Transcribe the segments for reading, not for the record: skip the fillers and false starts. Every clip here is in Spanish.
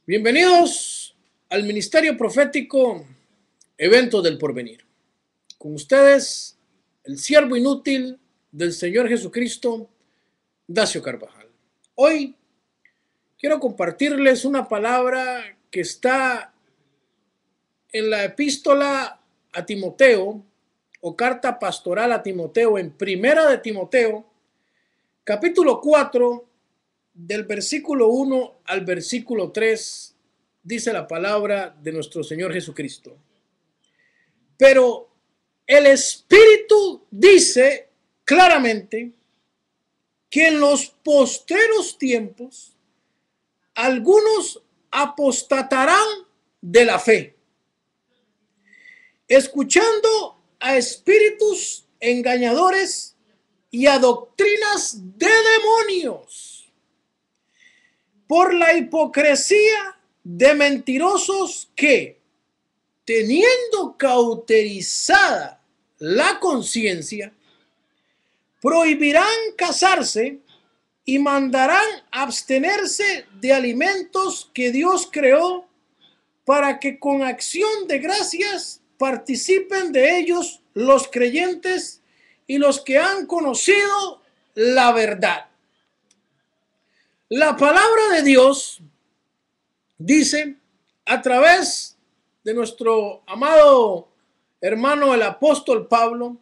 Bienvenidos al Ministerio Profético Eventos del Porvenir. Con ustedes, el siervo inútil del Señor Jesucristo, Dacio Carvajal. Hoy quiero compartirles una palabra que está en la epístola a Timoteo o carta pastoral a Timoteo, en Primera de Timoteo, capítulo 4, del versículo 1 al versículo 3, dice la palabra de nuestro Señor Jesucristo. Pero el Espíritu dice claramente que en los postreros tiempos algunos apostatarán de la fe, escuchando a espíritus engañadores y a doctrinas de demonios, por la hipocresía de mentirosos que, teniendo cauterizada la conciencia, prohibirán casarse y mandarán abstenerse de alimentos que Dios creó, para que con acción de gracias participen de ellos los creyentes y los que han conocido la verdad. La palabra de Dios dice, a través de nuestro amado hermano el apóstol Pablo,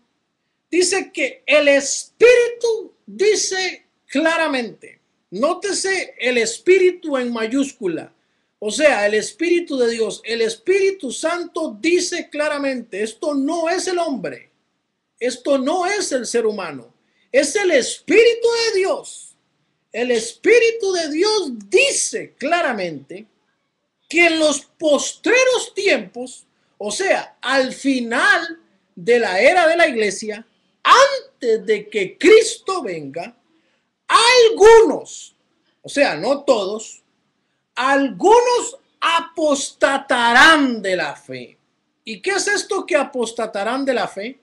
dice que el Espíritu dice claramente, nótese el Espíritu en mayúscula, o sea, el Espíritu de Dios, el Espíritu Santo dice claramente, esto no es el hombre, esto no es el ser humano, es el Espíritu de Dios. El Espíritu de Dios dice claramente que en los postreros tiempos, o sea, al final de la era de la iglesia, antes de que Cristo venga, algunos, o sea, no todos, algunos apostatarán de la fe. ¿Y qué es esto que apostatarán de la fe?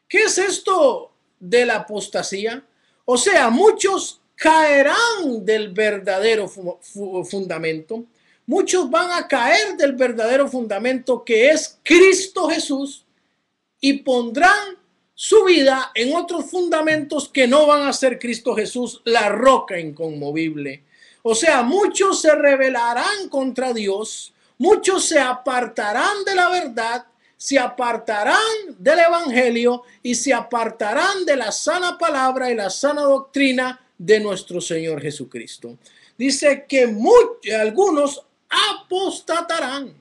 ¿Qué es esto de la apostasía? O sea, muchos caerán del verdadero fundamento. Muchos van a caer del verdadero fundamento, que es Cristo Jesús, y pondrán su vida en otros fundamentos que no van a ser Cristo Jesús, la roca inconmovible. O sea, muchos se rebelarán contra Dios, muchos se apartarán de la verdad, se apartarán del evangelio y se apartarán de la sana palabra y la sana doctrina de nuestro Señor Jesucristo. Dice que algunos apostatarán.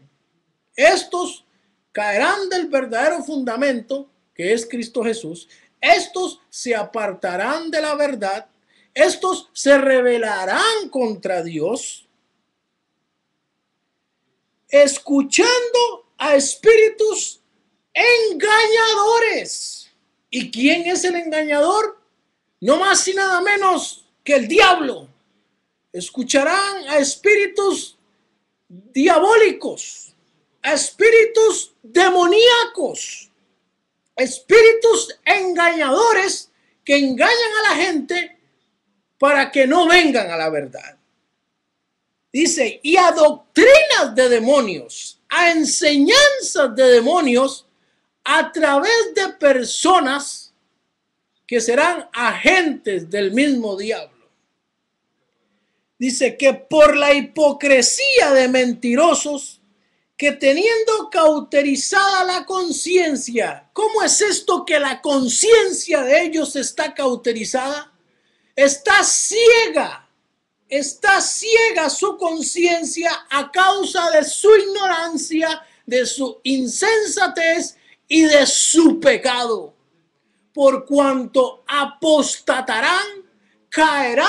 Estos caerán del verdadero fundamento, que es Cristo Jesús. Estos se apartarán de la verdad. Estos se rebelarán contra Dios, escuchando a espíritus engañadores. ¿Y quién es el engañador? No más y nada menos que el diablo. Escucharán a espíritus diabólicos, a espíritus demoníacos, espíritus engañadores que engañan a la gente para que no vengan a la verdad. Dice, y a doctrinas de demonios, a enseñanzas de demonios, a través de personas que serán agentes del mismo diablo. Dice que por la hipocresía de mentirosos, que teniendo cauterizada la conciencia. ¿Cómo es esto que la conciencia de ellos está cauterizada? Está ciega su conciencia a causa de su ignorancia, de su insensatez y de su pecado. Por cuanto apostatarán, caerán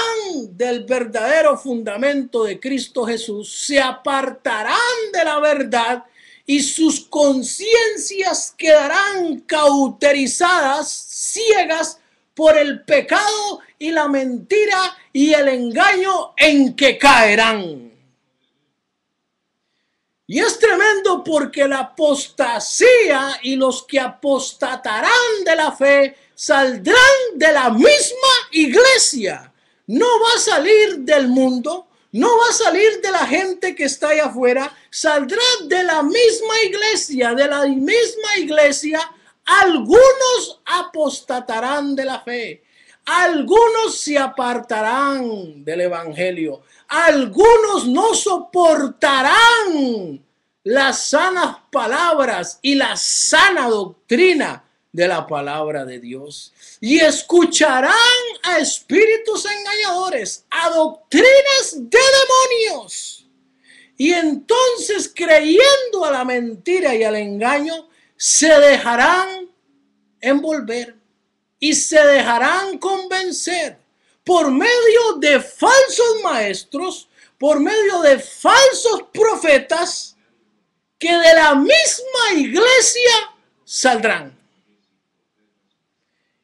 del verdadero fundamento de Cristo Jesús, se apartarán de la verdad y sus conciencias quedarán cauterizadas, ciegas por el pecado y la mentira y el engaño en que caerán. Y es tremendo, porque la apostasía y los que apostatarán de la fe saldrán de la misma iglesia. No va a salir del mundo, No va a salir de la gente que está allá afuera, saldrá de la misma iglesia, Algunos apostatarán de la fe, algunos se apartarán del evangelio, algunos no soportarán las sanas palabras y la sana doctrina de la palabra de Dios, y escucharán a espíritus engañadores, a doctrinas de demonios, y entonces, creyendo a la mentira y al engaño, se dejarán envolver y se dejarán convencer por medio de falsos maestros, por medio de falsos profetas, que de la misma iglesia saldrán.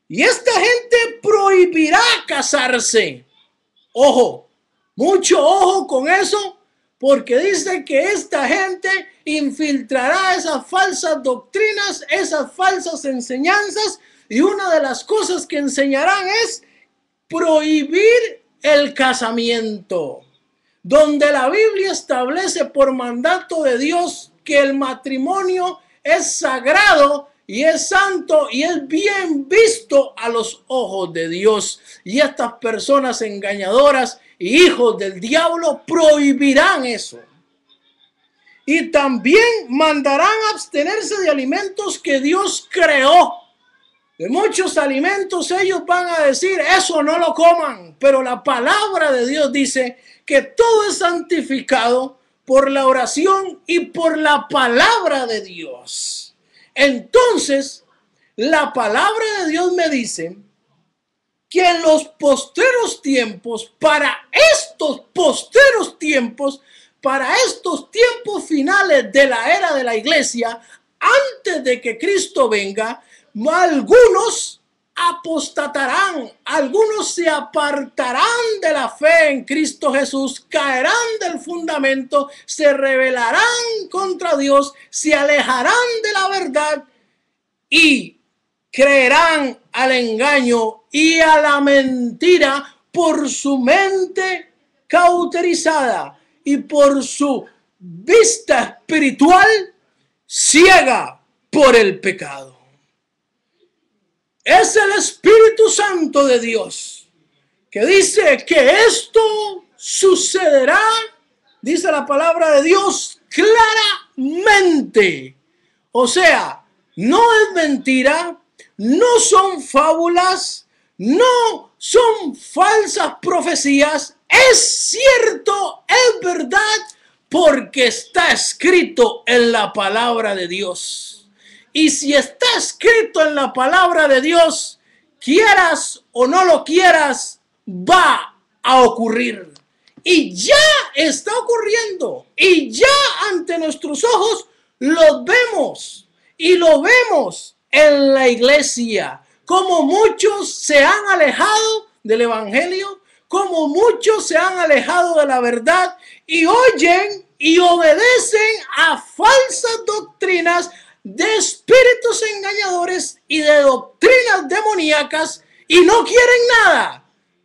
Y esta gente prohibirá casarse. Ojo, mucho ojo con eso, porque dice que esta gente infiltrará esas falsas doctrinas, esas falsas enseñanzas, y una de las cosas que enseñarán es prohibir el casamiento, donde la Biblia establece por mandato de Dios que el matrimonio es sagrado y es santo y es bien visto a los ojos de Dios. Y estas personas engañadoras y hijos del diablo prohibirán eso. Y también mandarán abstenerse de alimentos que Dios creó. De muchos alimentos ellos van a decir, eso no lo coman. Pero la palabra de Dios dice que todo es santificado por la oración y por la palabra de Dios. Entonces, la palabra de Dios me dice que en los postreros tiempos, para estos tiempos finales de la era de la iglesia, antes de que Cristo venga, algunos apostatarán, algunos se apartarán de la fe en Cristo Jesús, caerán del fundamento, se rebelarán contra Dios, se alejarán de la verdad y creerán al engaño y a la mentira por su mente cauterizada y por su vista espiritual ciega por el pecado. Es el Espíritu Santo de Dios que dice que esto sucederá, dice la palabra de Dios claramente. O sea, no es mentira, no son fábulas, no son falsas profecías, es cierto, es verdad, porque está escrito en la palabra de Dios. Y si está escrito en la palabra de Dios, quieras o no lo quieras, va a ocurrir. Y ya está ocurriendo. Y ya ante nuestros ojos lo vemos. Y lo vemos en la iglesia. Como muchos se han alejado del evangelio, como muchos se han alejado de la verdad y oyen y obedecen a falsas doctrinas de espíritus engañadores y de doctrinas demoníacas, y no quieren nada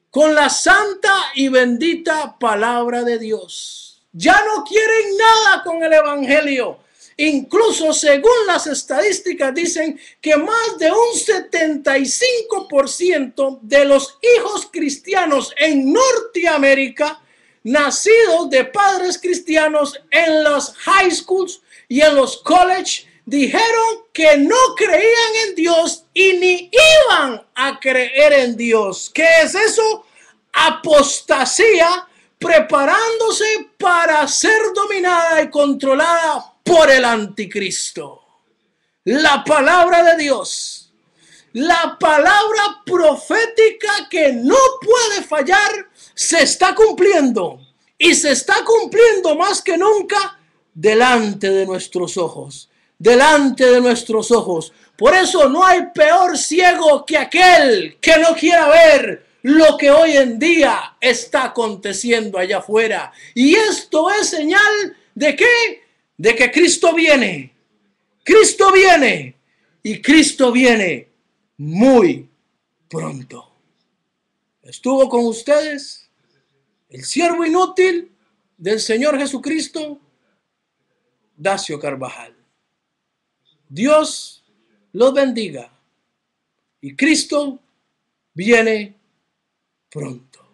con la santa y bendita palabra de Dios. Ya no quieren nada con el evangelio. Incluso según las estadísticas dicen que más de un 75% de los hijos cristianos en Norteamérica, nacidos de padres cristianos en los high schools y en los college, dijeron que no creían en Dios y ni iban a creer en Dios. ¿Qué es eso? Apostasía, preparándose para ser dominada y controlada por el anticristo. La palabra de Dios, la palabra profética que no puede fallar, se está cumpliendo, y se está cumpliendo más que nunca delante de nuestros ojos. Delante de nuestros ojos. Por eso no hay peor ciego que aquel que no quiera ver lo que hoy en día está aconteciendo allá afuera. Y esto es señal de ¿qué? De que Cristo viene. Cristo viene. Y Cristo viene muy pronto. Estuvo con ustedes el siervo inútil, del Señor Jesucristo, Dacio Carvajal. Dios los bendiga y Cristo viene pronto.